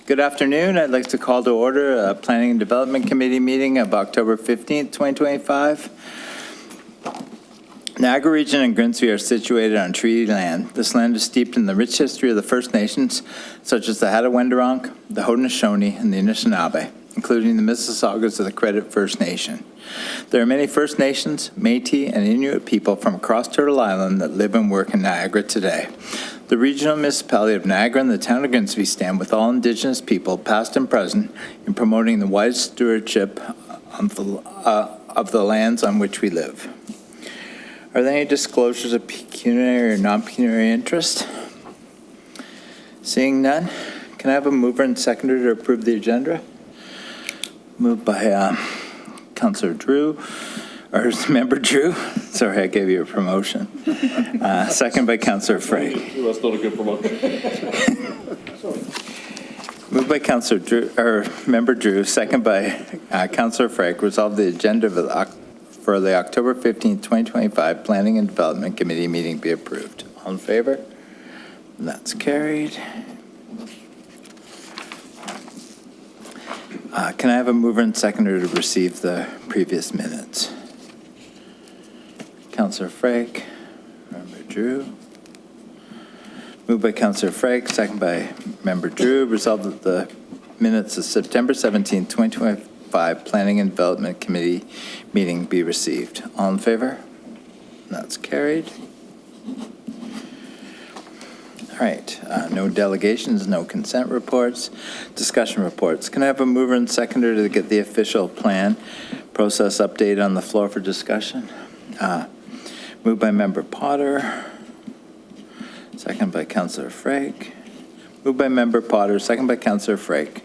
Good afternoon. I'd like to call to order a Planning and Development Committee meeting of October 15th, 2025. Niagara Region and Grimsby are situated on treaty land. This land is steeped in the rich history of the First Nations, such as the Hattaway-Wendourong, the Haudenosaunee, and the Anishinaabe, including the Mississaugas of the Credit First Nation. There are many First Nations, Métis, and Inuit people from across Turtle Island that live and work in Niagara today. The regional municipality of Niagara and the town of Grimsby stand with all Indigenous people, past and present, in promoting the wise stewardship of the lands on which we live. Are there any disclosures of pecuniary or non-pecuniary interest? Seeing none, can I have a mover and seconder to approve the agenda? Moved by Councillor Drew, or Member Drew. Sorry, I gave you a promotion. Second by Councillor Frake. That's not a good promotion. Moved by Councillor Drew, or Member Drew, second by Councillor Frake. Resolve the agenda for the October 15th, 2025 Planning and Development Committee meeting be approved. All in favor? That's carried. Can I have a mover and seconder to receive the previous minutes? Councillor Frake, Member Drew. Moved by Councillor Frake, second by Member Drew. Resolved that the minutes of September 17th, 2025 Planning and Development Committee meeting be received. All in favor? That's carried. All right, no delegations, no consent reports, discussion reports. Can I have a mover and seconder to get the official plan process update on the floor for discussion? Moved by Member Potter, second by Councillor Frake. Moved by Member Potter, second by Councillor Frake.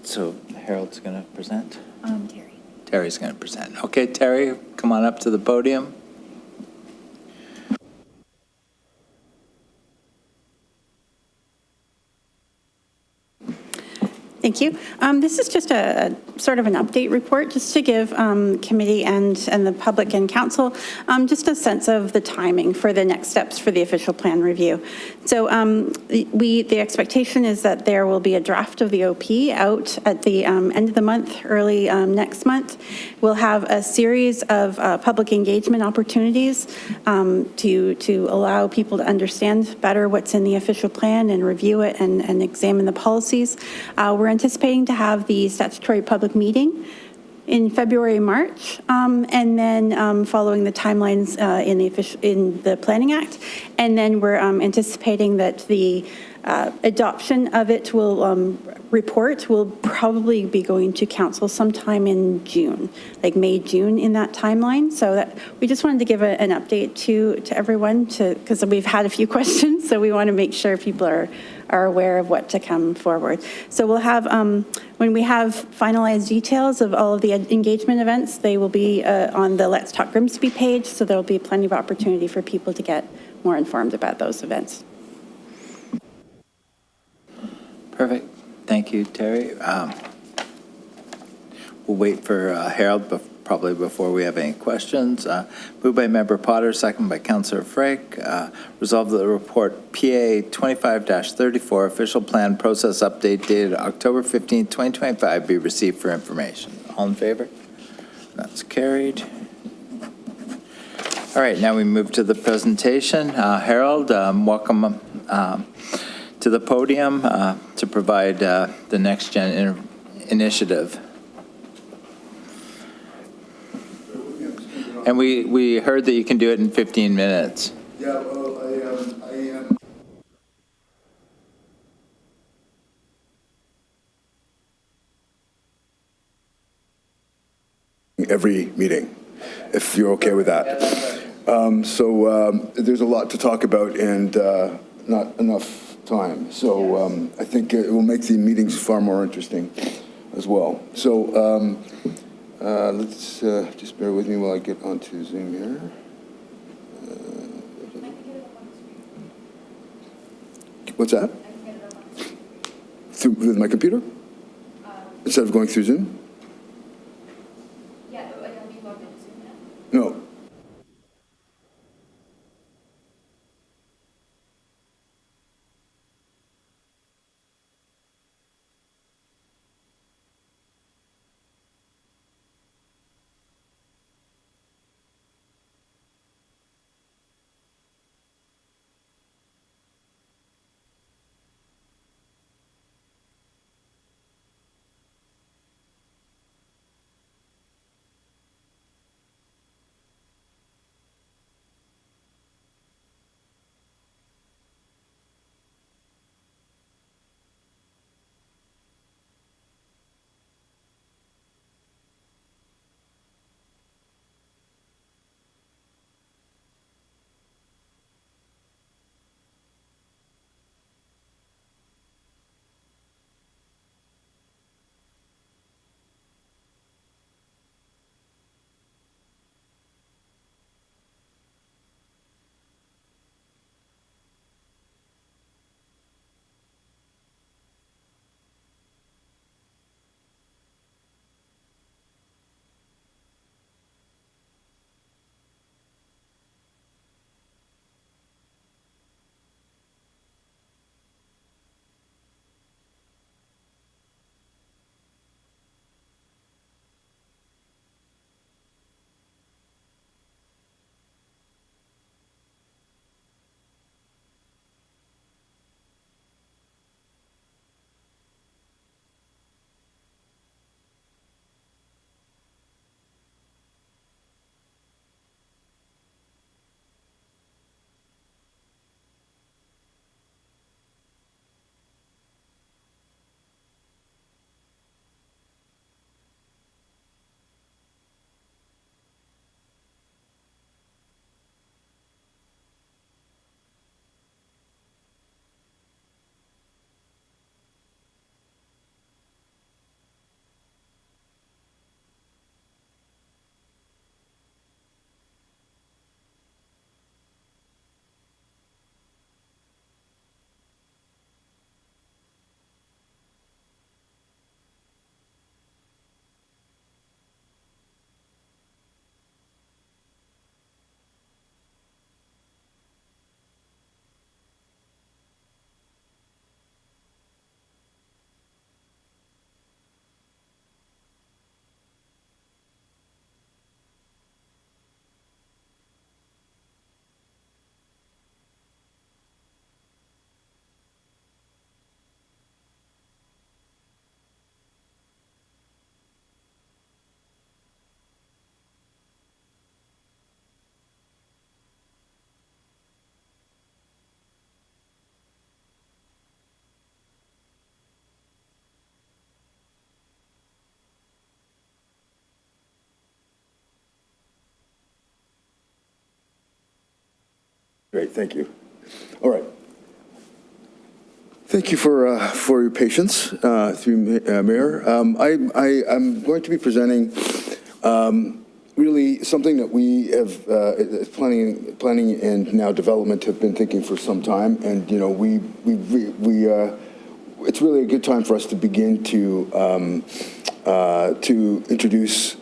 So Harold's going to present? Terry. Terry's going to present. Okay, Terry, come on up to the podium. Thank you. This is just a sort of an update report just to give committee and the public and council just a sense of the timing for the next steps for the official plan review. So the expectation is that there will be a draft of the OP out at the end of the month, early next month. We'll have a series of public engagement opportunities to allow people to understand better what's in the official plan and review it and examine the policies. We're anticipating to have the statutory public meeting in February, March, and then following the timelines in the Planning Act. And then we're anticipating that the adoption of it will probably be going to council sometime in June, like May, June in that timeline. So that we just wanted to give an update to everyone because we've had a few questions. So we want to make sure people are aware of what to come forward. So we'll have, when we have finalized details of all of the engagement events, they will be on the Let's Talk Grimsby page. So there'll be plenty of opportunity for people to get more informed about those events. Perfect. Thank you, Terry. We'll wait for Harold probably before we have any questions. Moved by Member Potter, second by Councillor Frake. Resolved that the report PA 25-34 official plan process update dated October 15, 2025 be received for information. All in favor? That's carried. All right, now we move to the presentation. Harold, welcome to the podium to provide the Next Gen initiative. And we heard that you can do it in 15 minutes. Yeah, well, I am. Every meeting, if you're okay with that. There's a lot to talk about and not enough time. So I think it will make the meetings far more interesting as well. So let's just bear with me while I get onto Zoom here. What's that? With my computer? Instead of going through Zoom? Yeah, have you logged into Zoom yet? No. Great, thank you. All right. Thank you for your patience, through Mayor. I'm going to be presenting really something that we have planning and now development have been thinking for some time, and you know it's really a good time for us to begin to introduce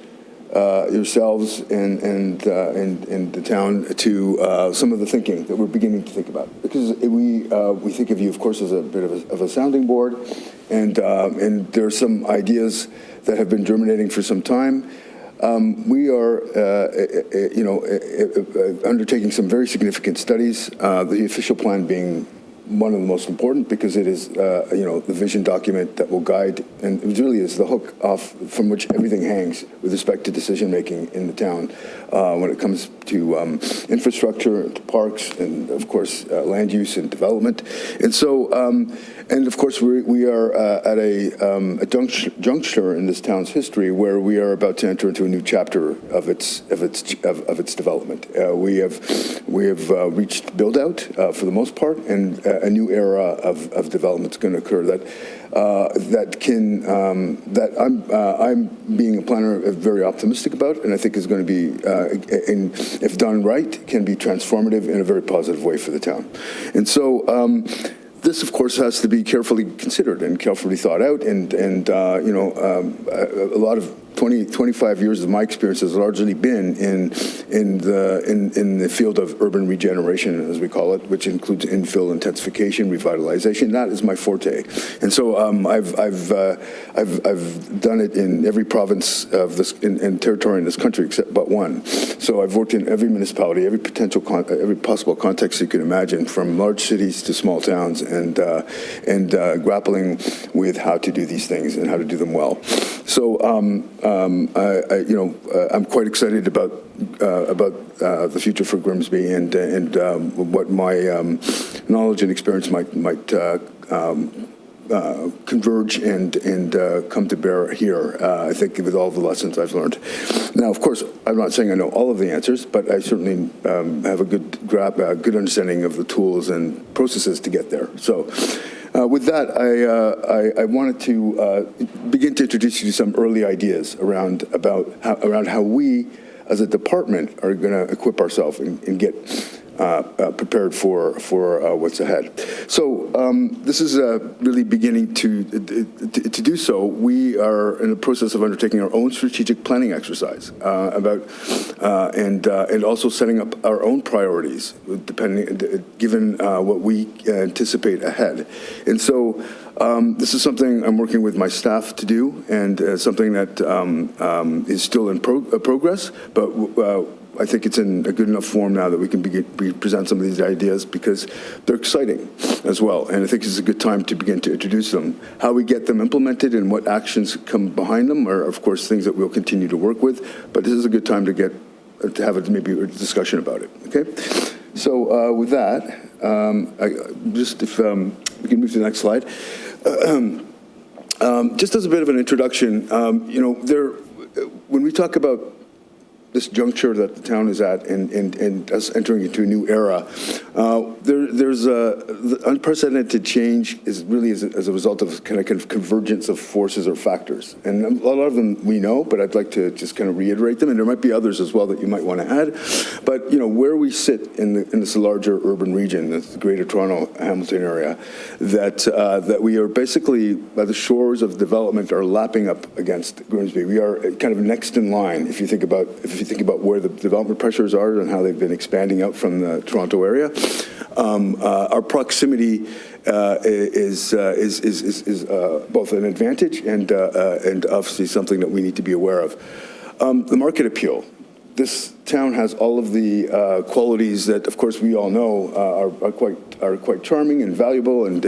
yourselves and the town to some of the thinking that we're beginning to think about, because we think of you, of course, as a bit of a sounding board, and there are some ideas that have been germinating for some time. We are, undertaking some very significant studies. The official plan being one of the most important, because it is, the vision document that will guide, and it really is the hook off from which everything hangs with respect to decision making in the town when it comes to infrastructure, to parks, and of course land use and development. And so, and of course, we are at a juncture in this town's history where we are about to enter into a new chapter of its development. We have reached build out for the most part, and a new era of development is going to occur that I'm being a planner very optimistic about, and I think is going to be, if done right, can be transformative in a very positive way for the town. And so this, of course, has to be carefully considered and carefully thought out, and a lot of 25 years of my experience has largely been in the field of urban regeneration, as we call it, which includes infill, intensification, revitalization. That is my forte, and so I've done it in every province of this and territory in this country except but one. So I've worked in every municipality, every possible context you can imagine, from large cities to small towns, and grappling with how to do these things and how to do them well. So I'm quite excited about the future for Grimsby, and what my knowledge and experience might converge and come to bear here. I think with all the lessons I've learned. Now, of course, I'm not saying I know all of the answers, but I certainly have a good understanding of the tools and processes to get there. So. With that, I wanted to begin to introduce you to some early ideas around how we, as a department, are going to equip ourselves and get prepared for what's ahead. So this is really beginning to do so. We are in the process of undertaking our own strategic planning exercise and also setting up our own priorities, given what we anticipate ahead. And so this is something I'm working with my staff to do, and something that is still in progress, but I think it's in a good enough form now that we can present some of these ideas, because they're exciting as well. And I think it's a good time to begin to introduce them. How we get them implemented and what actions come behind them are, of course, things that we'll continue to work with. But this is a good time to have maybe a discussion about it. Okay. So with that, if we can move to the next slide. Just as a bit of an introduction, when we talk about this juncture that the town is at, and us entering into a new era, there's the unprecedented change is really as a result of kind of convergence of forces or factors. And a lot of them we know, but I'd like to just kind of reiterate them, and there might be others as well that you might want to add. But where we sit in this larger urban region, the Greater Toronto Hamilton area, that we are basically, by the shores of development, are lapping up against Grimsby. We are kind of next in line if you think about where the development pressures are and how they've been expanding out from the Toronto area. Our proximity is both an advantage and obviously something that we need to be aware of. The market appeal. This town has all of the qualities that, of course, we all know are quite charming and valuable and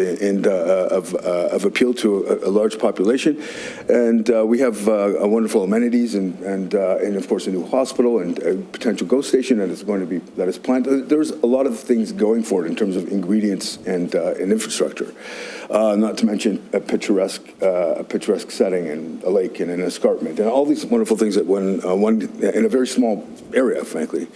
of appeal to a large population. And we have wonderful amenities and of course a new hospital and a potential GO station that is planned. There's a lot of things going for it in terms of ingredients and infrastructure. Not to mention a picturesque setting and a lake and an escarpment and all these wonderful things that one in a very small area area, frankly,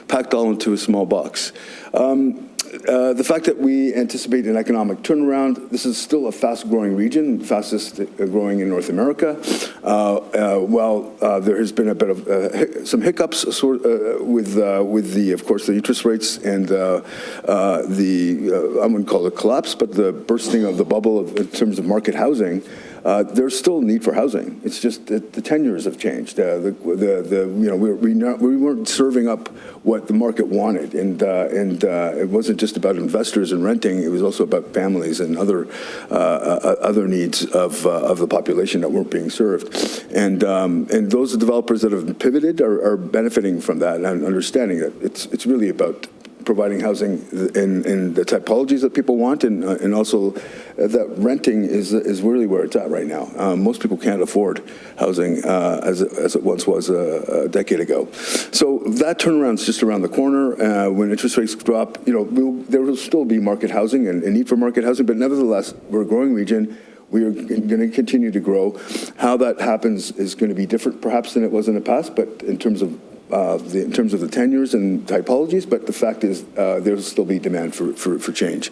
packed all into a small box. The fact that we anticipate an economic turnaround, this is still a fast-growing region, fastest growing in North America. While there has been a bit of some hiccups with the, of course, the interest rates and I wouldn't call it a collapse, but the bursting of the bubble in terms of market housing. There's still a need for housing. It's just that the tenures have changed. We weren't serving up what the market wanted, and it wasn't just about investors and renting. It was also about families and other needs of the population that weren't being served. And those developers that have pivoted are benefiting from that and understanding that it's really about providing housing in the typologies that people want, and also that renting is really where it's at right now. Most people can't afford housing as it once was a decade ago. So that turnaround's just around the corner. When interest rates drop, there will still be market housing and a need for market housing, but nevertheless, we're a growing region. We are going to continue to grow. How that happens is going to be different, perhaps, than it was in the past, but in terms of the tenures and typologies, but the fact is there will still be demand for change.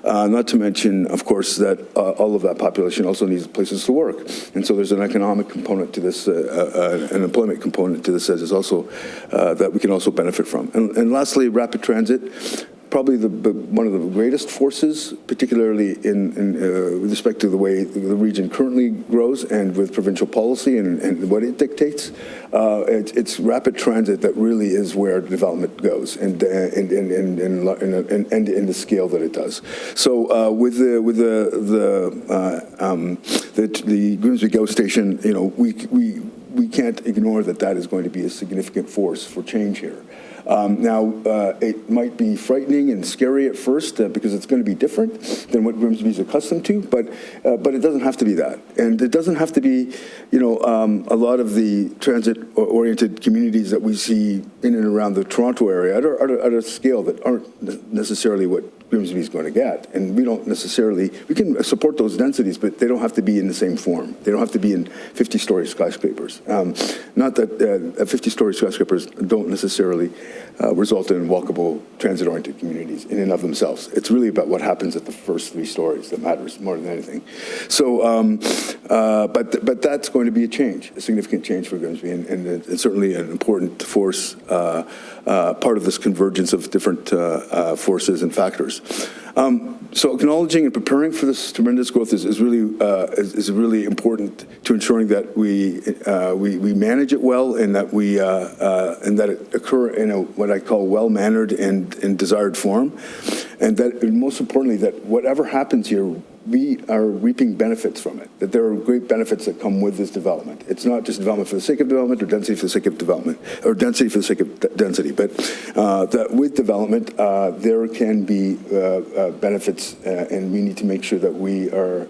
Not to mention, of course, that all of that population also needs places to work. And so there's an economic component to this, an employment component to this that is also, that we can also benefit from. And lastly, rapid transit. Probably one of the greatest forces, particularly with respect to the way the region currently grows and with provincial policy and what it dictates. It's rapid transit that really is where development goes, and in the scale that it does. So with the Grimsby GO station, we can't ignore that is going to be a significant force for change here. Now, it might be frightening and scary at first because it's going to be different than what Grimsby's accustomed to, but it doesn't have to be that. And it doesn't have to be, a lot of the transit-oriented communities that we see in and around the Toronto area at a scale that aren't necessarily what Grimsby is going to get. And we can support those densities, but they don't have to be in the same form. They don't have to be in 50-story skyscrapers. Not that 50-story skyscrapers don't necessarily result in walkable transit-oriented communities in and of themselves. It's really about what happens at the first 3 stories that matters more than anything. So, but that's going to be a significant change for Grimsby, and it's certainly an important force, part of this convergence of different forces and factors. So acknowledging and preparing for this tremendous growth is really important to ensuring that we manage it well, and that it occur in what I call well-mannered and desired form, and that most importantly that whatever happens here, we are reaping benefits from it, that there are great benefits that come with this development. It's not just development for the sake of development or density for the sake of development, or density for the sake of density, but that with development, there can be benefits, and we need to make sure that we are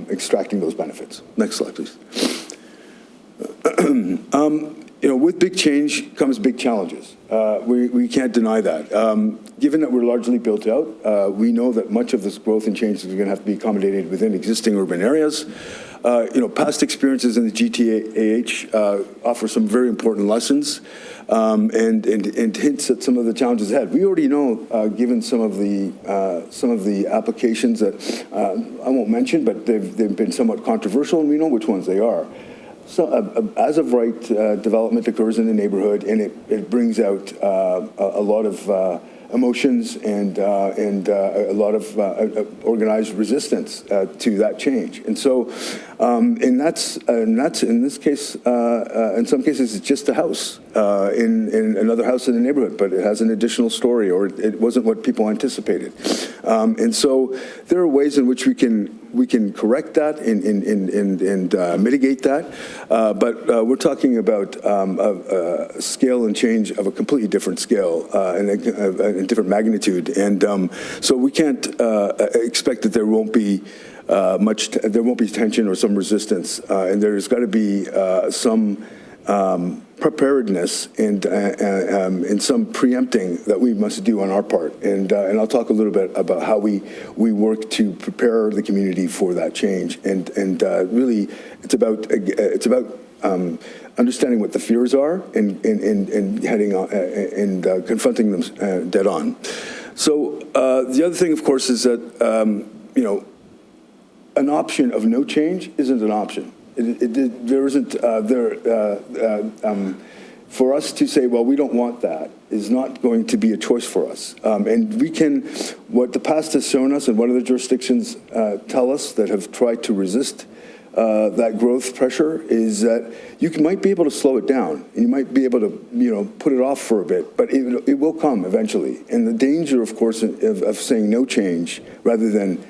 extracting those benefits. Next slide, please. With big change comes big challenges. We can't deny that. Given that we're largely built out, we know that much of this growth and change is going to have to be accommodated within existing urban areas. Past experiences in the GTAH offer some very important lessons and hints at some of the challenges ahead. We already know, given some of the applications that I won't mention, but they've been somewhat controversial, and we know which ones they are. So, as of right, development occurs in the neighborhood, and it brings out a lot of emotions and a lot of organized resistance to that change. And so, and that's in this case, in some cases, it's just a house in another house in the neighborhood, but it has an additional story, or it wasn't what people anticipated. And so, there are ways in which we can correct that and mitigate that, but we're talking about a scale and change of a completely different scale and a different magnitude, and so we can't expect that there won't be tension or some resistance, and there's got to be some preparedness and some preempting that we must do on our part, and I'll talk a little bit about how we work to prepare the community for that change, and really it's about understanding what the fears are and heading on, and confronting them dead on. So the other thing, of course, is that, an option of no change isn't an option. There isn't, for us to say, well, we don't want that, is not going to be a choice for us. And we can, what the past has shown us, and what other jurisdictions tell us that have tried to resist that growth pressure, is that you might be able to slow it down, and you might be able to, put it off for a bit, but it will come eventually. And the danger, of course, of saying no change rather than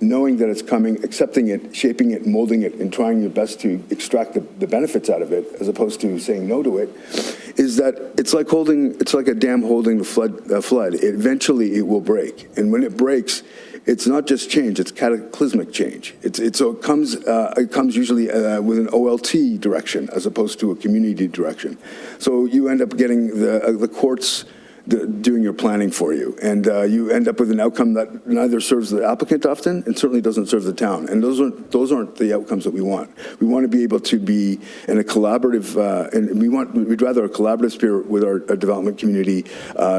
knowing that it's coming, accepting it, shaping it, molding it, and trying your best to extract the benefits out of it, as opposed to saying no to it, is that it's like a dam holding the flood. Eventually, it will break, and when it breaks, it's not just change; it's cataclysmic change. So it comes usually with an OLT direction as opposed to a community direction. So you end up getting the courts doing your planning for you, and you end up with an outcome that neither serves the applicant often and certainly doesn't serve the town. And those aren't the outcomes that we want. We want to be able to be in a collaborative, and we'd rather a collaborative spirit with our development community,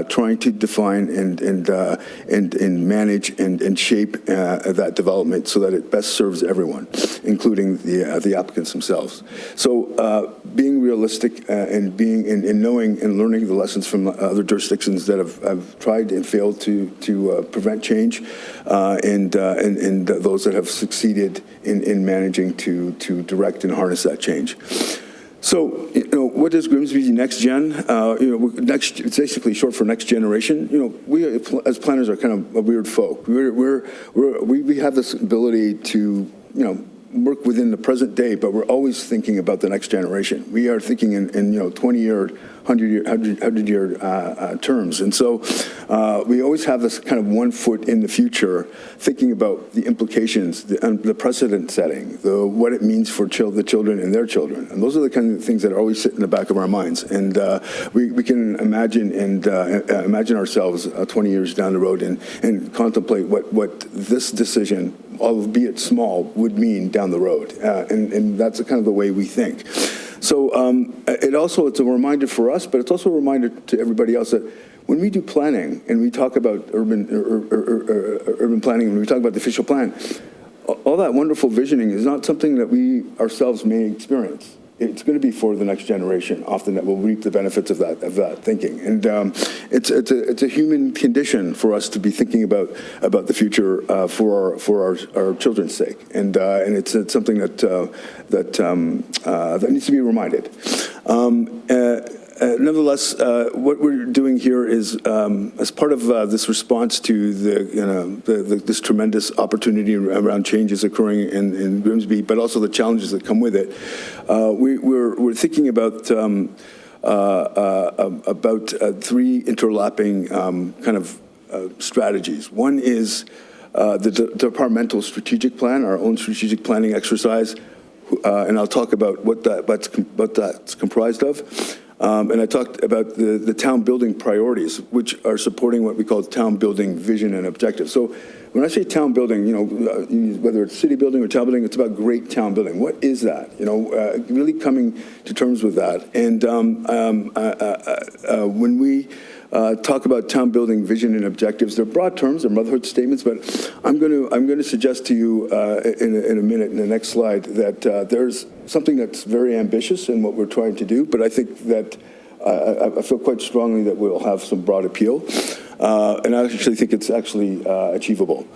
trying to define and manage and shape that development so that it best serves everyone, including the applicants themselves. So being realistic and being and knowing and learning the lessons from other jurisdictions that have tried and failed to prevent change, and those that have succeeded in managing to direct and harness that change. So, what is Grimsby Next Gen? It's basically short for next generation. We as planners are kind of a weird folk. We have this ability to, work within the present day, but we're always thinking about the next generation. We are thinking in 20-year, 100-year terms. And so we always have this kind of 1 foot in the future, thinking about the implications, the precedent setting, what it means for the children and their children. And those are the kind of things that always sit in the back of our minds. And we can imagine imagine ourselves 20 years down the road and contemplate what this decision, albeit small, would mean down the road. And that's kind of the way we think. So it's a reminder for us, but it's also a reminder to everybody else that when we do planning and we talk about urban planning and we talk about the official plan, all that wonderful visioning is not something that we ourselves may experience. It's going to be for the next generation, often, that will reap the benefits of that thinking. And it's a human condition for us to be thinking about the future for our children's sake. And it's something that needs to be reminded. Nevertheless, what we're doing here is, as part of this response to this tremendous opportunity around changes occurring in Grimsby, but also the challenges that come with it, we're thinking about three interlapping kind of strategies. One is the departmental strategic plan, our own strategic planning exercise, and I'll talk about what that's comprised of. And I talked about the town building priorities, which are supporting what we call town building vision and objectives. So when I say town building, whether it's city building or town building, it's about great town building. What is that? Really coming to terms with that. And when we talk about town building vision and objectives, they're broad terms, they're motherhood statements, but I'm going to suggest to you in a minute, in the next slide, that there's something that's very ambitious in what we're trying to do, but I think that I feel quite strongly that we'll have some broad appeal, and I actually think it's actually achievable.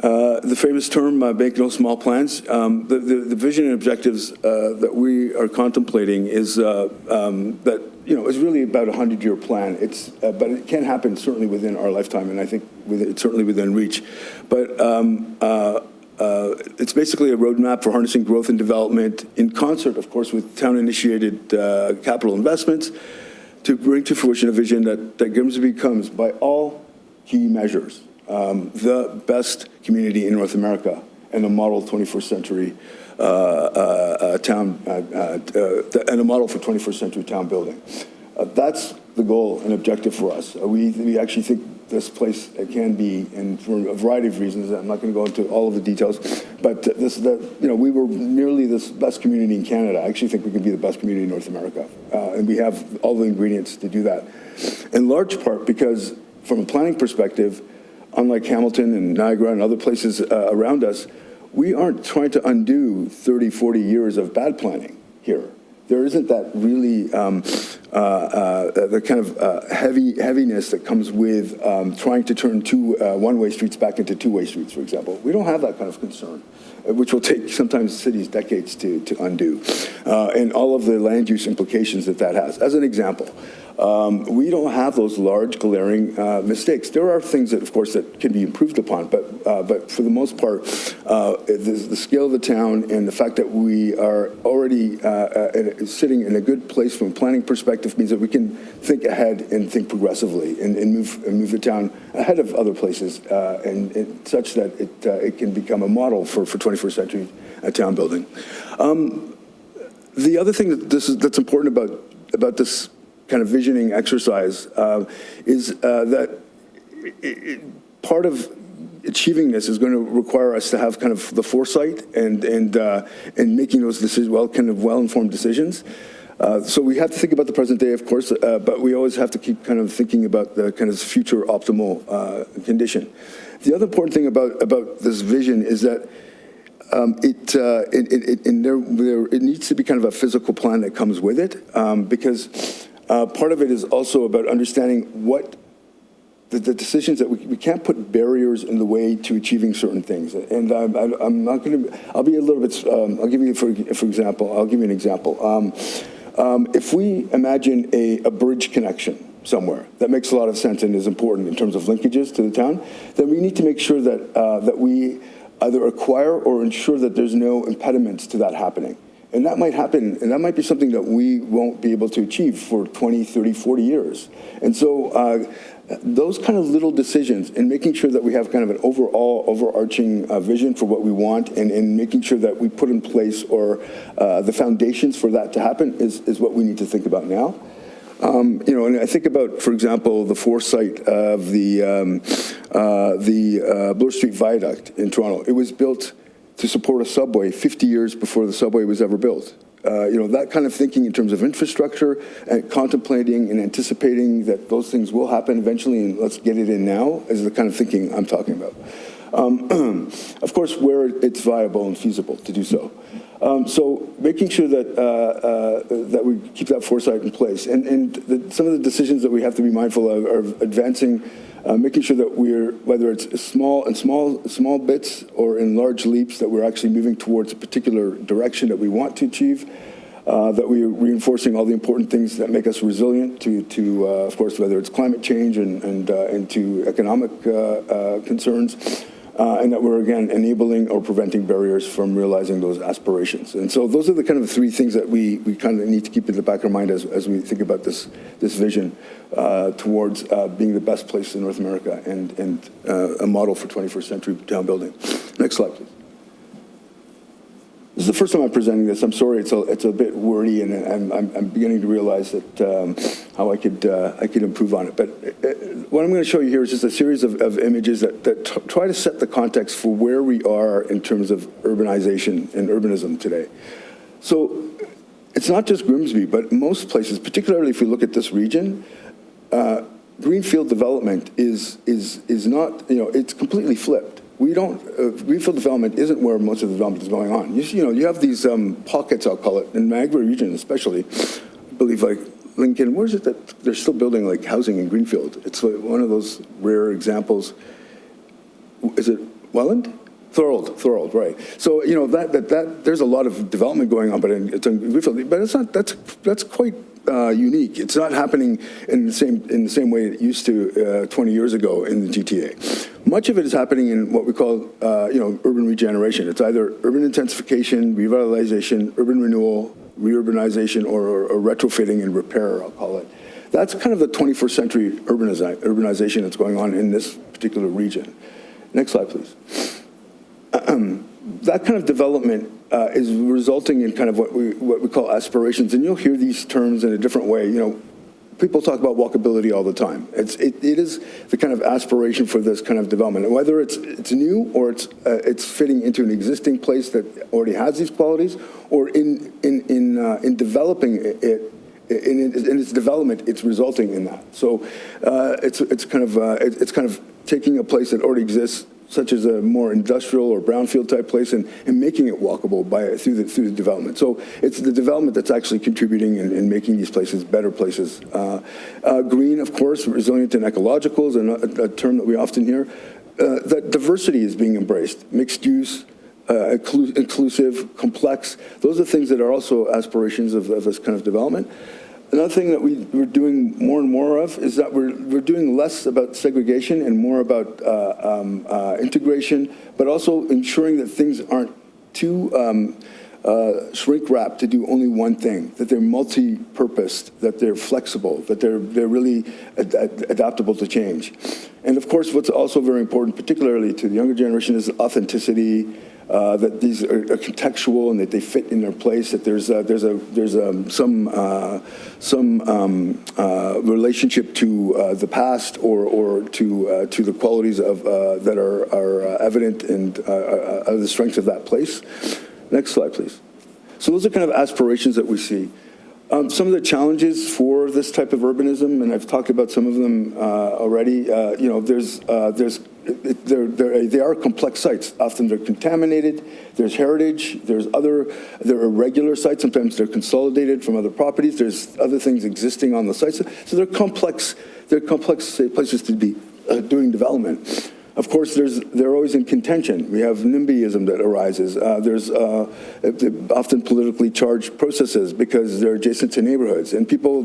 The famous term, make no small plans. The vision and objectives that we are contemplating is that is really about a 100-year plan. But it can happen certainly within our lifetime, and I think it's certainly within reach. But it's basically a roadmap for harnessing growth and development in concert, of course, with town-initiated capital investments to bring to fruition a vision that Grimsby becomes, by all key measures, the best community in North America and a model 21st century town, and a model for 21st century town building. That's the goal and objective for us. We actually think this place can be, and for a variety of reasons, I'm not going to go into all of the details, but we were nearly the best community in Canada. I actually think we can be the best community in North America, and we have all the ingredients to do that. In large part because, from a planning perspective, unlike Hamilton and Niagara and other places around us, we aren't trying to undo 30, 40 years of bad planning here. There isn't that really the kind of heaviness that comes with trying to turn two one-way streets back into two-way streets, for example. We don't have that kind of concern, which will take sometimes cities decades to undo, and all of the land use implications that has. As an example, we don't have those large glaring mistakes. There are things that, of course, that can be improved upon, but for the most part, the scale of the town and the fact that we are already sitting in a good place from a planning perspective means that we can think ahead and think progressively and move the town ahead of other places, and such that it can become a model for 21st century town building. The other thing that's important about this kind of visioning exercise is that part of achieving this is going to require us to have kind of the foresight and making those decisions, well-informed decisions. So we have to think about the present day, of course, but we always have to keep kind of thinking about the kind of future optimal condition. The other important thing about this vision is that it needs to be kind of a physical plan that comes with it, because part of it is also about understanding what the decisions that we can't put barriers in the way to achieving certain things. And I'm not going to, I'll be a little bit, I'll give you, for example, I'll give you an example. If we imagine a bridge connection somewhere that makes a lot of sense and is important in terms of linkages to the town, then we need to make sure that we either acquire or ensure that there's no impediments to that happening. And that might happen, and that might be something that we won't be able to achieve for 20, 30, 40 years. And so those kind of little decisions and making sure that we have kind of an overarching vision for what we want, and making sure that we put in place or the foundations for that to happen is what we need to think about now. And I think about, for example, the foresight of the Bloor Street Viaduct in Toronto. It was built to support a subway 50 years before the subway was ever built. That kind of thinking in terms of infrastructure and contemplating and anticipating that those things will happen eventually and let's get it in now is the kind of thinking I'm talking about. Of course, where it's viable and feasible to do so. So making sure that we keep that foresight in place. And some of the decisions that we have to be mindful of are advancing, making sure that whether it's small bits or in large leaps, that we're actually moving towards a particular direction that we want to achieve, that we're reinforcing all the important things that make us resilient to of course, whether it's climate change and to economic concerns, and that we're, again, enabling or preventing barriers from realizing those aspirations. And so those are the kind of three things that we kind of need to keep in the back of our mind as we think about this vision towards being the best place in North America and a model for 21st century town building. Next slide, please. This is the first time I'm presenting this. I'm sorry, it's a bit wordy, and I'm beginning to realize that how I could improve on it. But what I'm going to show you here is just a series of images that try to set the context for where we are in terms of urbanization and urbanism today. So it's not just Grimsby, but most places, particularly if we look at this region, greenfield development is not, it's completely flipped. Greenfield development isn't where most of the development is going on. You have these pockets, I'll call it, in Niagara region especially, I believe, like Lincoln, where is it that they're still building like housing in Greenfield? It's like one of those rare examples. Is it Welland? Thorold, right. So, that there's a lot of development going on, but it's in Greenfield, but it's not, that's quite unique. It's not happening in the same way it used to 20 years ago in the GTA. Much of it is happening in what we call, urban regeneration. It's either urban intensification, revitalization, urban renewal, reurbanization, or retrofitting and repair, I'll call it. That's kind of the 21st century urbanization that's going on in this particular region. Next slide, please. That kind of development is resulting in kind of what we call aspirations, and you'll hear these terms in a different way. people talk about walkability all the time. It is the kind of aspiration for this kind of development, and whether it's new or it's fitting into an existing place that already has these qualities, or in developing it. In its development, it's resulting in that. So it's kind of taking a place that already exists, such as a more industrial or brownfield type place, and making it walkable through the development. So it's the development that's actually contributing and making these places better places. Green, of course, resilient and ecological is a term that we often hear. That diversity is being embraced, mixed use, inclusive, complex. Those are things that are also aspirations of this kind of development. Another thing that we're doing more and more of is that we're doing less about segregation and more about integration, but also ensuring that things aren't too shrink-wrapped to do only one thing, that they're multi-purposed, that they're flexible, that they're really adaptable to change. And of course, what's also very important, particularly to the younger generation, is authenticity, that these are contextual and that they fit in their place, that there's some relationship to the past or to the qualities of that are evident and are the strengths of that place. Next slide, please. So those are kind of aspirations that we see. Some of the challenges for this type of urbanism, and I've talked about some of them already. They are complex sites. Often they're contaminated. There's heritage. There are irregular sites. Sometimes they're consolidated from other properties. There's other things existing on the sites. So they're complex. They're complex places to be doing development. Of course, they're always in contention. We have NIMBYism that arises. There's often politically charged processes because they're adjacent to neighborhoods, and people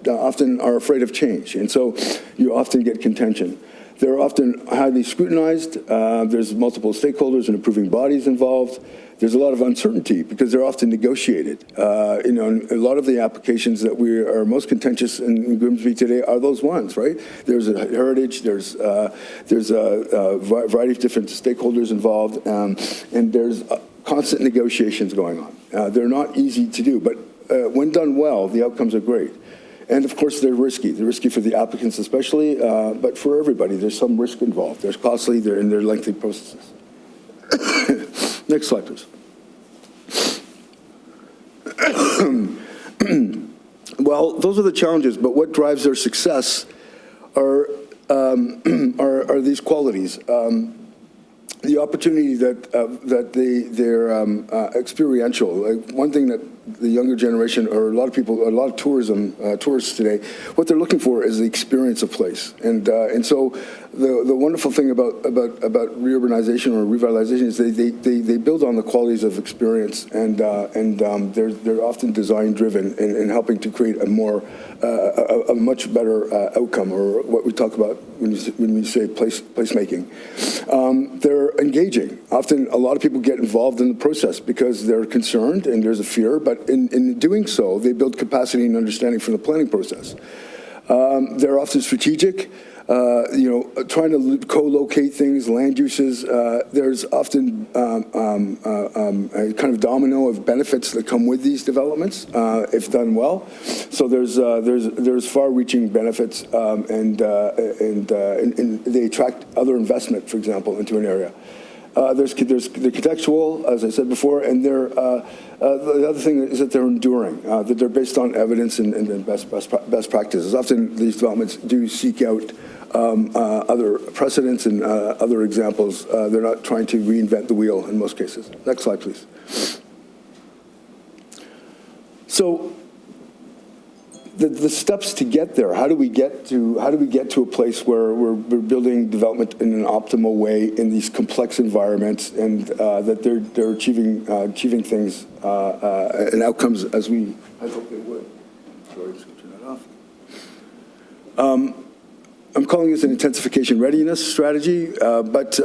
often are afraid of change, and so you often get contention. They're often highly scrutinized. There's multiple stakeholders and approving bodies involved. There's a lot of uncertainty because they're often negotiated. A lot of the applications that we are most contentious in Grimsby today are those ones, right? There's a heritage, there's a variety of different stakeholders involved, and there's constant negotiations going on. They're not easy to do, but when done well, the outcomes are great. And of course, they're risky. They're risky for the applicants especially, but for everybody. There's some risk involved. They're costly, they're lengthy processes. Next slide, please. Well, those are the challenges, but what drives their success are these qualities. The opportunity that they're experiential. One thing that the younger generation, or a lot of tourists today, what they're looking for is the experience of place. And so the wonderful thing about reurbanization or revitalization is they build on the qualities of experience, and they're often design driven in helping to create a much better outcome, or what we talk about when we say placemaking. They're engaging. Often a lot of people get involved in the process because they're concerned and there's a fear, but in doing so, they build capacity and understanding from the planning process. They're often strategic, trying to co-locate things, land uses. There's often a kind of domino of benefits that come with these developments if done well. So there's far-reaching benefits, and they attract other investment, for example, into an area. There's the contextual, as I said before, and the other thing is that they're enduring, that they're based on evidence and best practices. Often these developments do seek out other precedents and other examples. They're not trying to reinvent the wheel in most cases. Next slide, please. So the steps to get there. How do we get to a place where we're building development in an optimal way in these complex environments, and that they're achieving things and outcomes as I hope they would. Sorry, just turn that off. I'm calling this an intensification readiness strategy, but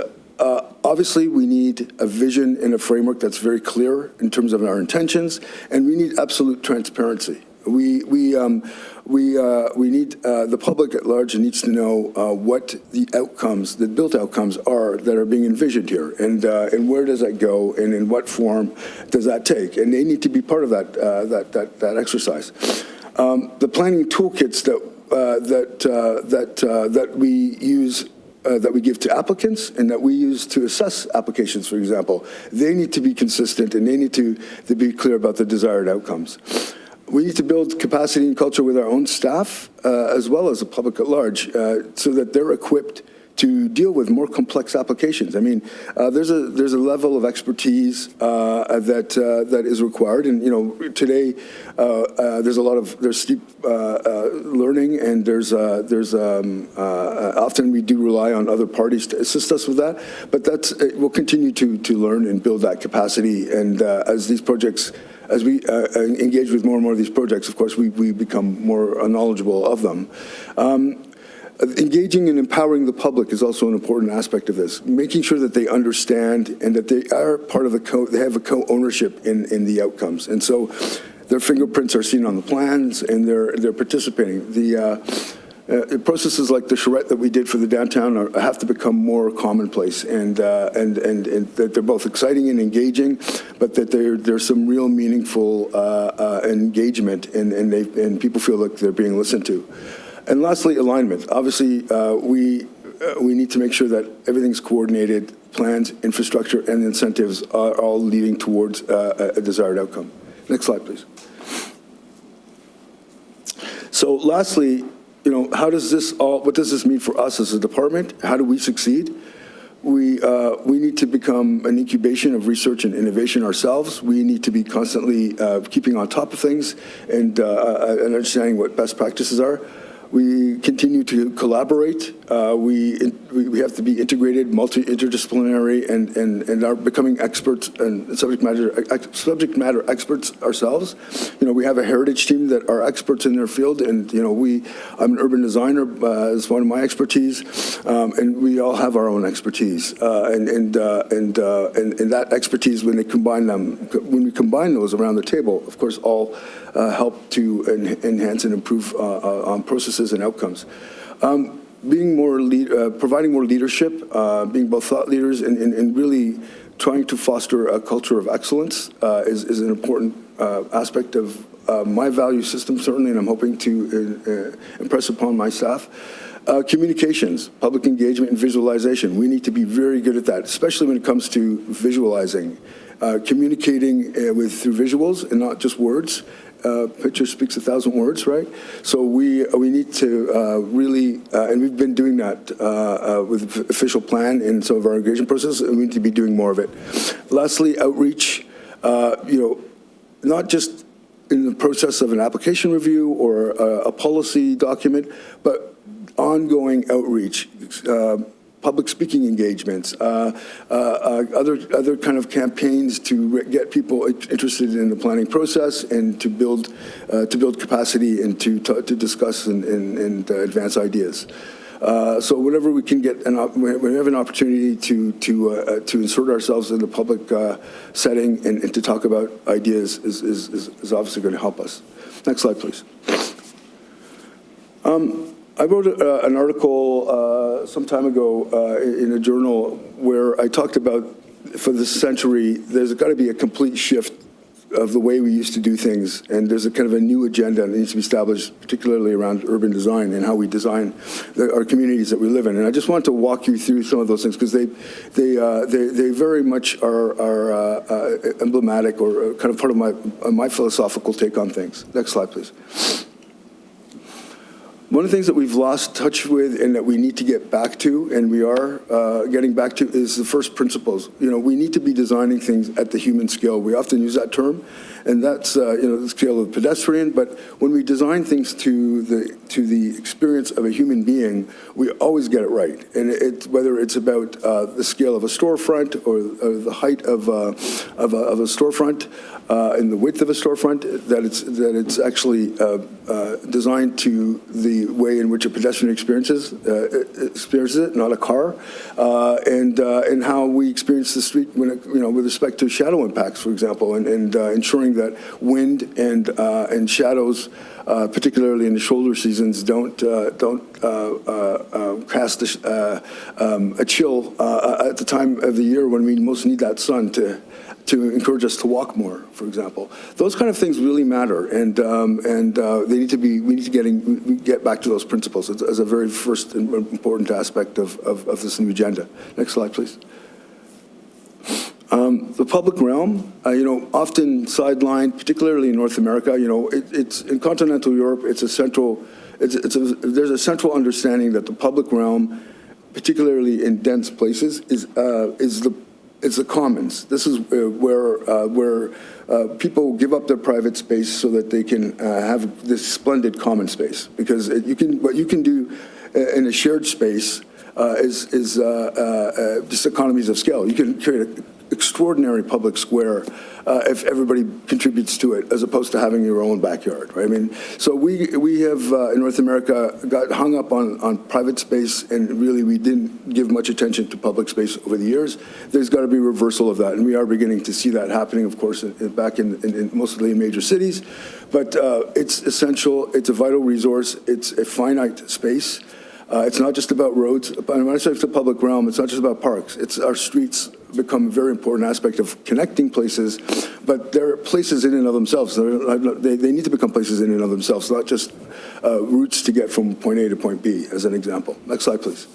obviously we need a vision and a framework that's very clear in terms of our intentions, and we need absolute transparency. We need the public at large needs to know what the outcomes, the built outcomes are that are being envisioned here, and where does that go, and in what form does that take, and they need to be part of that exercise. The planning toolkits that we use, that we give to applicants and that we use to assess applications, for example, they need to be consistent and they need to be clear about the desired outcomes. We need to build capacity and culture with our own staff, as well as the public at large, so that they're equipped to deal with more complex applications. I mean, there's a level of expertise that is required, and today there's steep learning, and often we do rely on other parties to assist us with that. But we'll continue to learn and build that capacity, and as these projects. As we engage with more and more of these projects, of course, we become more knowledgeable of them. Engaging and empowering the public is also an important aspect of this, making sure that they understand and that they are part of they have a co-ownership in the outcomes. And so their fingerprints are seen on the plans and they're participating. The processes like the charrette that we did for the downtown have to become more commonplace, and that they're both exciting and engaging, but that there's some real meaningful engagement, and people feel like they're being listened to. And lastly, alignment. Obviously, we need to make sure that everything's coordinated, plans, infrastructure, and incentives are all leading towards a desired outcome. Next slide, please. So lastly, what does this mean for us as a department? How do we succeed? We need to become an incubation of research and innovation ourselves. We need to be constantly keeping on top of things and understanding what best practices are. We continue to collaborate. We have to be integrated, interdisciplinary, and are becoming experts and subject matter experts ourselves. We have a heritage team that are experts in their field, and I'm an urban designer as one of my expertise, and we all have our own expertise. And that expertise, when we combine those around the table, of course, all help to enhance and improve on processes and outcomes. Providing more leadership, being both thought leaders and really trying to foster a culture of excellence is an important aspect of my value system, certainly, and I'm hoping to impress upon my staff. Communications, public engagement, and visualization. We need to be very good at that, especially when it comes to visualizing, communicating through visuals and not just words. Picture speaks 1,000 words, right? So we need to really, and we've been doing that with official plan in some of our engagement processes, and we need to be doing more of it. Lastly, outreach, not just in the process of an application review or a policy document, but ongoing outreach, public speaking engagements, other kind of campaigns to get people interested in the planning process and to build capacity and to discuss and advance ideas. So whenever we can get we have an opportunity to insert ourselves in the public setting and to talk about ideas is obviously going to help us. Next slide, please. I wrote an article some time ago in a journal where I talked about, for this century, there's got to be a complete shift of the way we used to do things, and there's a kind of a new agenda that needs to be established, particularly around urban design and how we design our communities that we live in. And I just wanted to walk you through some of those things because they very much are emblematic or kind of part of my philosophical take on things. Next slide, please. One of the things that we've lost touch with and that we need to get back to, and we are getting back to, is the first principles. We need to be designing things at the human scale. We often use that term, and that's the scale of pedestrian. But when we design things to the experience of a human being, we always get it right. And whether it's about the scale of a storefront or the height of a storefront and the width of a storefront, that it's actually designed to the way in which a pedestrian experiences it, not a car, and how we experience the street when with respect to shadow impacts, for example, and ensuring that wind and shadows particularly in the shoulder seasons, don't cast a chill at the time of the year when we most need that sun to encourage us to walk more, for example. Those kind of things really matter, and they need to be. We need to get back to those principles as a very first and important aspect of this new agenda. Next slide, please. The public realm, often sidelined, particularly in North America. It's in continental Europe. It's a central. There's a central understanding that the public realm, particularly in dense places, is the commons. This is where people give up their private space so that they can have this splendid common space. Because what you can do in a shared space is just economies of scale. You can create an extraordinary public square if everybody contributes to it, as opposed to having your own backyard, right? I mean, so we have in North America got hung up on private space, and really we didn't give much attention to public space over the years. There's got to be a reversal of that, and we are beginning to see that happening, of course, back in mostly major cities. But it's essential. It's a vital resource. It's a finite space. It's not just about roads. When I say it's the public realm, it's not just about parks. It's our streets become a very important aspect of connecting places, but they're places in and of themselves. They need to become places in and of themselves, not just routes to get from point A to point B, as an example. Next slide, please.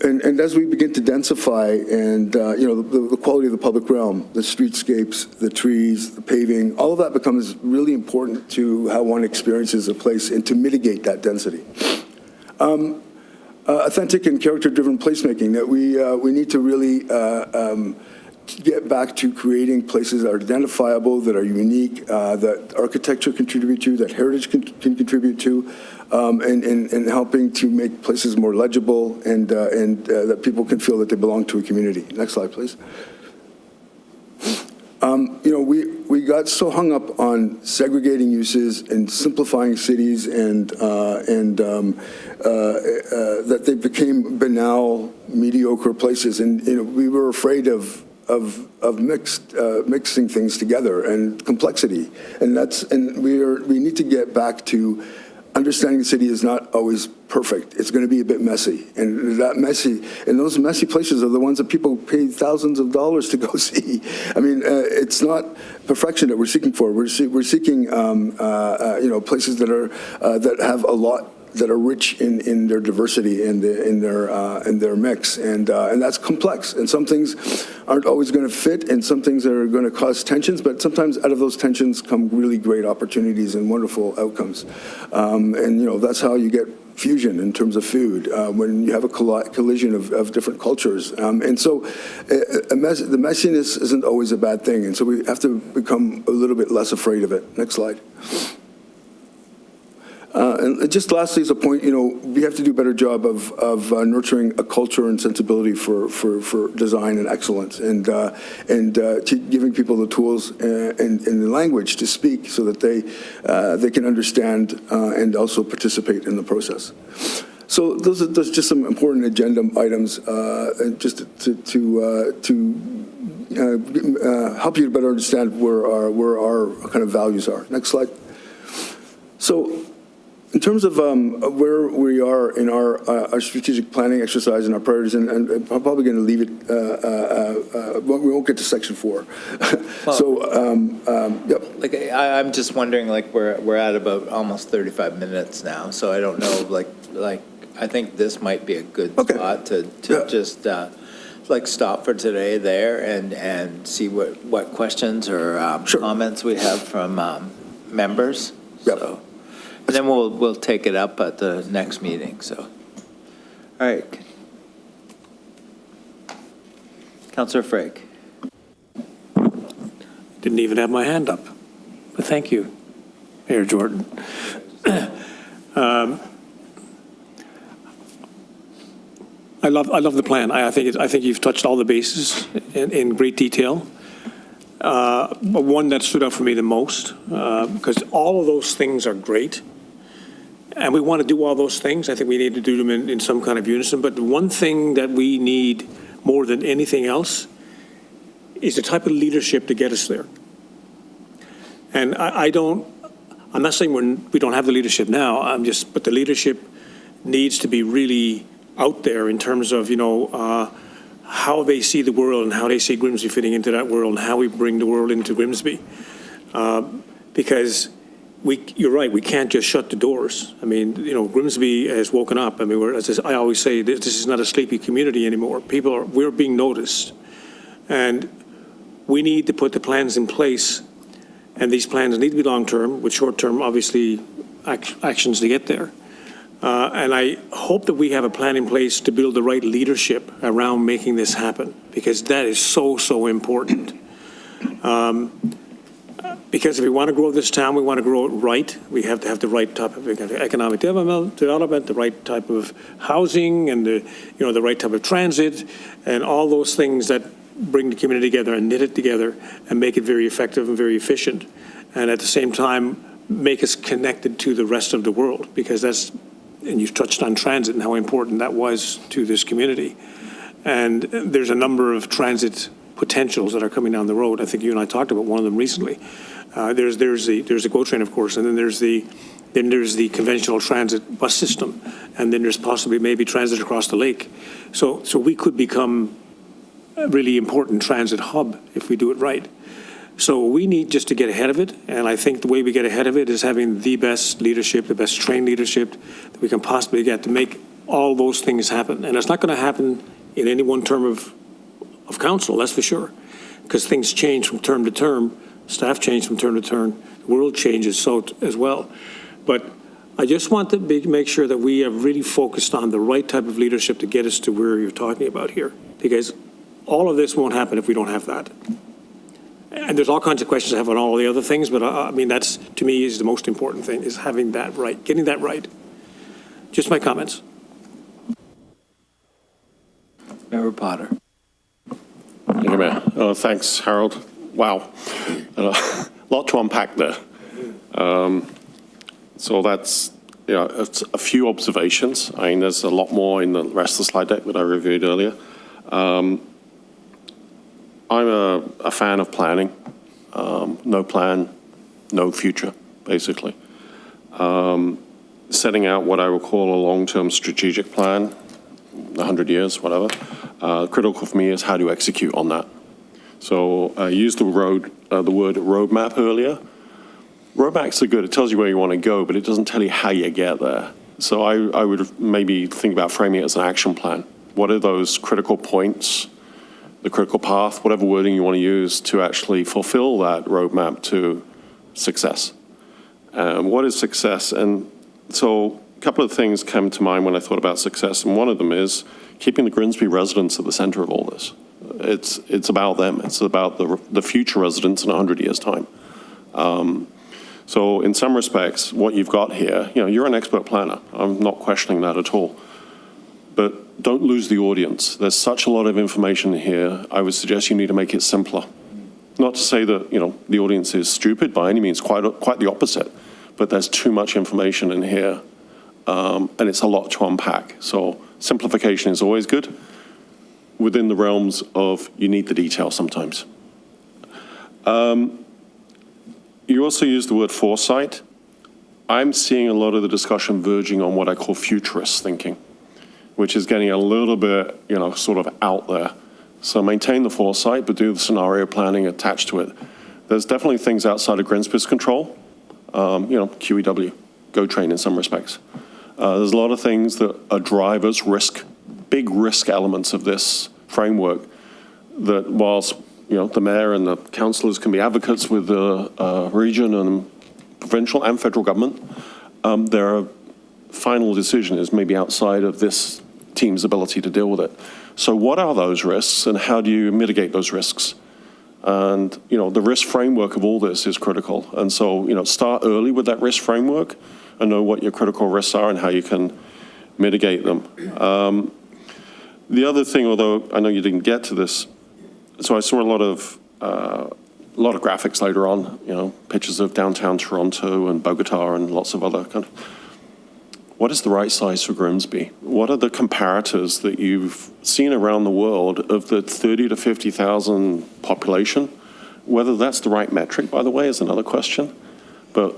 And as we begin to densify and, the quality of the public realm, the streetscapes, the trees, the paving, all of that becomes really important to how one experiences a place and to mitigate that density. Authentic and character-driven placemaking, that we need to really get back to creating places that are identifiable, that are unique, that architecture can contribute to, that heritage can contribute to, and helping to make places more legible and that people can feel that they belong to a community. Next slide, please. We got so hung up on segregating uses and simplifying cities and that they became banal, mediocre places, and we were afraid of mixing things together and complexity, and we need to get back to understanding the city is not always perfect. It's going to be a bit messy, and those messy places are the ones that people pay thousands of dollars to go see. I mean, it's not perfection that we're seeking for. We're seeking places that have a lot, that are rich in their diversity and in their mix, and that's complex. And some things aren't always going to fit, and some things are going to cause tensions. But sometimes out of those tensions come really great opportunities and wonderful outcomes. And that's how you get fusion in terms of food, when you have a collision of different cultures. And so the messiness isn't always a bad thing, and so we have to become a little bit less afraid of it. Next slide. And just lastly, as a point, we have to do a better job of nurturing a culture and sensibility for design and excellence, and giving people the tools and the language to speak so that they can understand and also participate in the process. So those are just some important agenda items, just to help you to better understand where our kind of values are. Next slide. So, in terms of where we are in our strategic planning exercise and our priorities, and I'm probably going to leave it, we won't get to section 4. Yep. I'm just wondering, we're at about almost 35 minutes now, so I don't know, I think this might be a good spot to just stop for today there and see what questions or comments we have from members. Yep. So. And then we'll take it up at the next meeting, so. All right. Councillor Frake. Didn't even have my hand up, but thank you, Mayor Jordan. I love the plan. I think you've touched all the bases in great detail. But one that stood out for me the most, because all of those things are great, and we want to do all those things. I think we need to do them in some kind of unison. But the one thing that we need more than anything else is the type of leadership to get us there. And I don't I'm not saying we don't have the leadership now, but the leadership needs to be really out there in terms of, how they see the world and how they see Grimsby fitting into that world and how we bring the world into Grimsby. Because you're right, we can't just shut the doors. I mean, Grimsby has woken up. I mean, as I always say, this is not a sleepy community anymore. We're being noticed. And we need to put the plans in place, and these plans need to be long-term, with short-term, obviously, actions to get there. And I hope that we have a plan in place to build the right leadership around making this happen, because that is so, so important. Because if we want to grow this town, we want to grow it right. We have to have the right type of economic development, the right type of housing, and the right type of transit, and all those things that bring the community together and knit it together and make it very effective and very efficient. And at the same time, make us connected to the rest of the world, because and you've touched on transit and how important that was to this community. And there's a number of transit potentials that are coming down the road. I think you and I talked about one of them recently. There's the GO train, of course, and then there's the conventional transit bus system, and then there's possibly maybe transit across the lake. So we could become a really important transit hub if we do it right. So we need just to get ahead of it, and I think the way we get ahead of it is having the best leadership, the best trained leadership that we can possibly get to make all those things happen. And it's not going to happen in any one term of council, that's for sure, because things change from term to term, staff change from term to term, the world changes so as well. But I just want to make sure that we are really focused on the right type of leadership to get us to where you're talking about here, because all of this won't happen if we don't have that. And there's all kinds of questions I have on all the other things, but I mean, that's, to me, is the most important thing, is having that right, getting that right. Just my comments. Member Potter. Thank you, Mayor. Thanks, Harold. Wow. A lot to unpack there. So that's, it's a few observations. I mean, there's a lot more in the rest of the slide deck that I reviewed earlier. I'm a fan of planning. No plan, no future, basically. Setting out what I would call a long-term strategic plan, 100 years, whatever. Critical for me is how to execute on that. So I used the word roadmap earlier. Roadmaps are good. It tells you where you want to go, but it doesn't tell you how you get there. So I would maybe think about framing it as an action plan. What are those critical points, the critical path, whatever wording you want to use to actually fulfill that roadmap to success? What is success? And so a couple of things came to mind when I thought about success, and one of them is keeping the Grimsby residents at the center of all this. It's about them. It's about the future residents in 100 years' time. So in some respects, what you've got here, you're an expert planner. I'm not questioning that at all. But don't lose the audience. There's such a lot of information here. I would suggest you need to make it simpler. Not to say that, the audience is stupid by any means, quite the opposite. But there's too much information in here, and it's a lot to unpack. So simplification is always good, within the realms of you need the detail sometimes. You also used the word foresight. I'm seeing a lot of the discussion verging on what I call futurist thinking, which is getting a little bit, sort of out there. So maintain the foresight, but do the scenario planning attached to it. There's definitely things outside of Grimsby's control, QEW, GO train in some respects. There's a lot of things that are drivers, big risk elements of this framework that whilst, the mayor and the councillors can be advocates with the region and provincial and federal government, their final decision is maybe outside of this team's ability to deal with it. So what are those risks and how do you mitigate those risks? And, the risk framework of all this is critical. And so, start early with that risk framework and know what your critical risks are and how you can mitigate them. The other thing, although I know you didn't get to this, so I saw a lot of graphics later on, pictures of downtown Toronto and Bogota and lots of other kind of. What is the right size for Grimsby? What are the comparators that you've seen around the world of the 30 to 50,000 population? Whether that's the right metric, by the way, is another question. but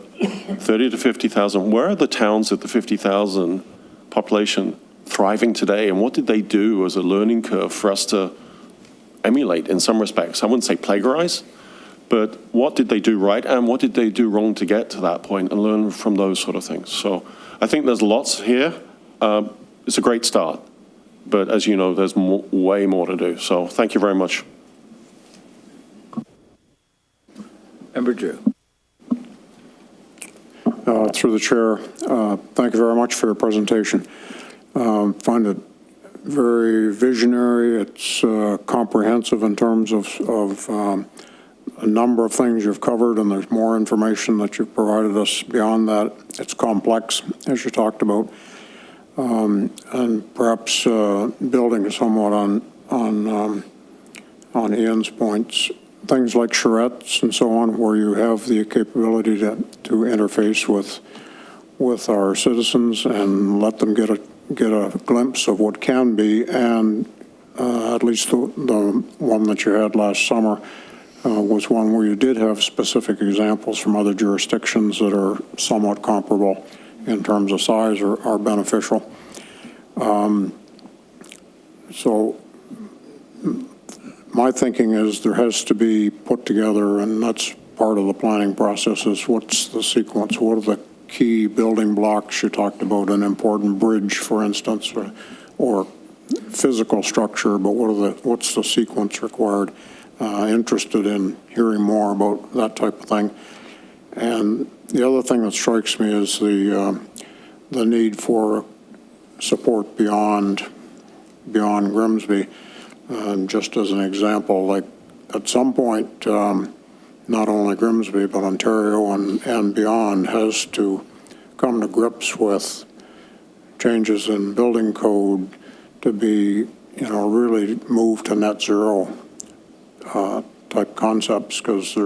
30 to 50,000, where are the towns at the 50,000 population thriving today, and what did they do as a learning curve for us to emulate in some respects? I wouldn't say plagiarize, but what did they do right, and what did they do wrong to get to that point, and learn from those sort of things. So I think there's lots here. It's a great start, but as you know, there's way more to do. So thank you very much. Member Drew. Through the chair, thank you very much for your presentation. Find it very visionary. It's comprehensive in terms of a number of things you've covered, and there's more information that you've provided us beyond that. It's complex, as you talked about, and perhaps building somewhat on Ian's points. Things like charrettes and so on, where you have the capability to interface with our citizens and let them get a glimpse of what can be, and at least the one that you had last summer was one where you did have specific examples from other jurisdictions that are somewhat comparable in terms of size or are beneficial. So my thinking is there has to be put together, and that's part of the planning process, is what's the sequence, what are the key building blocks? You talked about an important bridge, for instance, or physical structure, but what's the sequence required? Interested in hearing more about that type of thing. And the other thing that strikes me is the need for support beyond Grimsby. Just as an example, like at some point, not only Grimsby, but Ontario and beyond has to come to grips with changes in building code to be, really move to net zero type concepts, because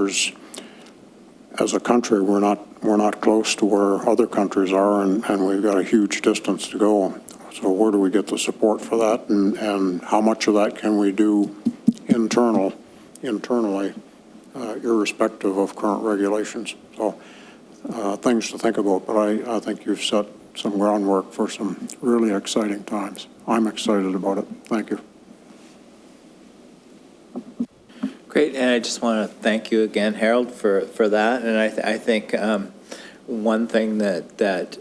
as a country, we're not close to where other countries are, and we've got a huge distance to go. So where do we get the support for that, and how much of that can we do internally, irrespective of current regulations? So things to think about, but I think you've set some groundwork for some really exciting times. I'm excited about it. Thank you. Great, and I just want to thank you again, Harold, for that. And I think one thing that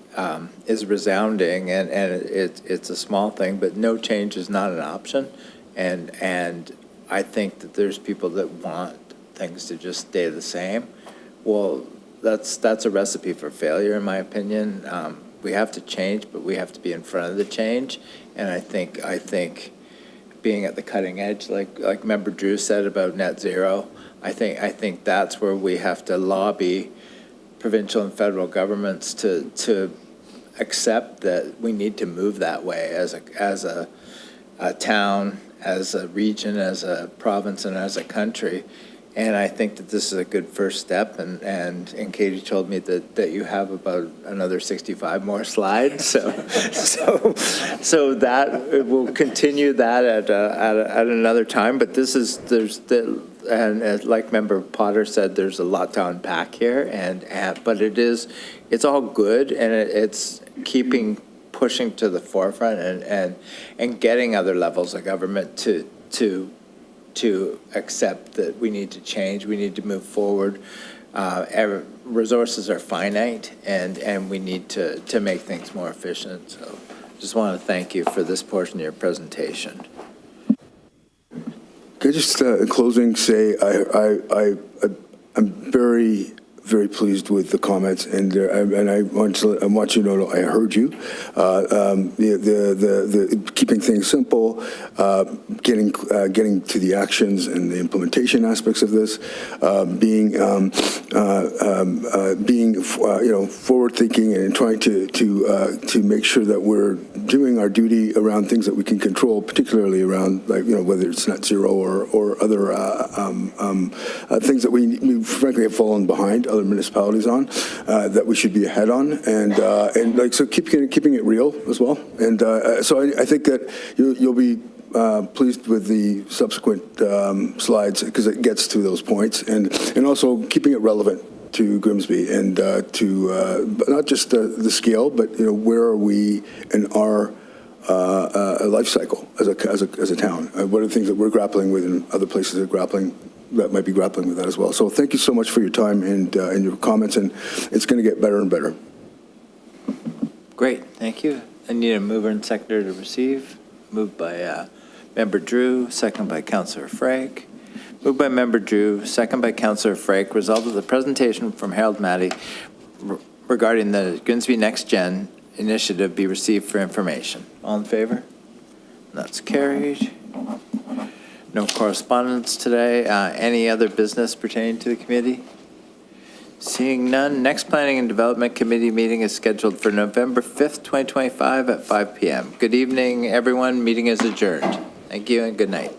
is resounding, and it's a small thing, but no change is not an option. And I think that there's people that want things to just stay the same. Well, that's a recipe for failure, in my opinion. We have to change, but we have to be in front of the change. And I think being at the cutting edge, like Member Drew said about net zero, I think that's where we have to lobby provincial and federal governments to accept that we need to move that way as a town, as a region, as a province, and as a country. And I think that this is a good first step. And Katie told me that you have about another 65 more slides. So that we'll continue that at another time. But and like Member Potter said, there's a lot to unpack here. But it's all good, and it's pushing to the forefront and getting other levels of government to accept that we need to change, we need to move forward. Resources are finite, and we need to make things more efficient. So just want to thank you for this portion of your presentation. Can I just, in closing, say I'm very, very pleased with the comments, and I want you to know I heard you. The keeping things simple, getting to the actions and the implementation aspects of this, being forward thinking and trying to make sure that we're doing our duty around things that we can control, particularly around whether it's net zero or other things that we frankly have fallen behind other municipalities on, that we should be ahead on, and so keeping it real as well. And so I think that you'll be pleased with the subsequent slides, because it gets to those points, and also keeping it relevant to Grimsby and but not just the scale, but where are we in our life cycle as a town? What are the things that we're grappling with, and other places that might be grappling with that as well? So thank you so much for your time and your comments, and it's going to get better and better. Great, thank you. I need a mover and seconder to receive. Moved by Member Drew, second by Councillor Frake. Moved by Member Drew, second by Councillor Frake. Result of the presentation from Harold Matty regarding the Grimsby Next Gen initiative be received for information. All in favor? That's carried. No correspondence today. Any other business pertaining to the committee? Seeing none, next Planning and Development Committee meeting is scheduled for November 5th, 2025 at 5 p.m. Good evening, everyone. Meeting is adjourned. Thank you and good night.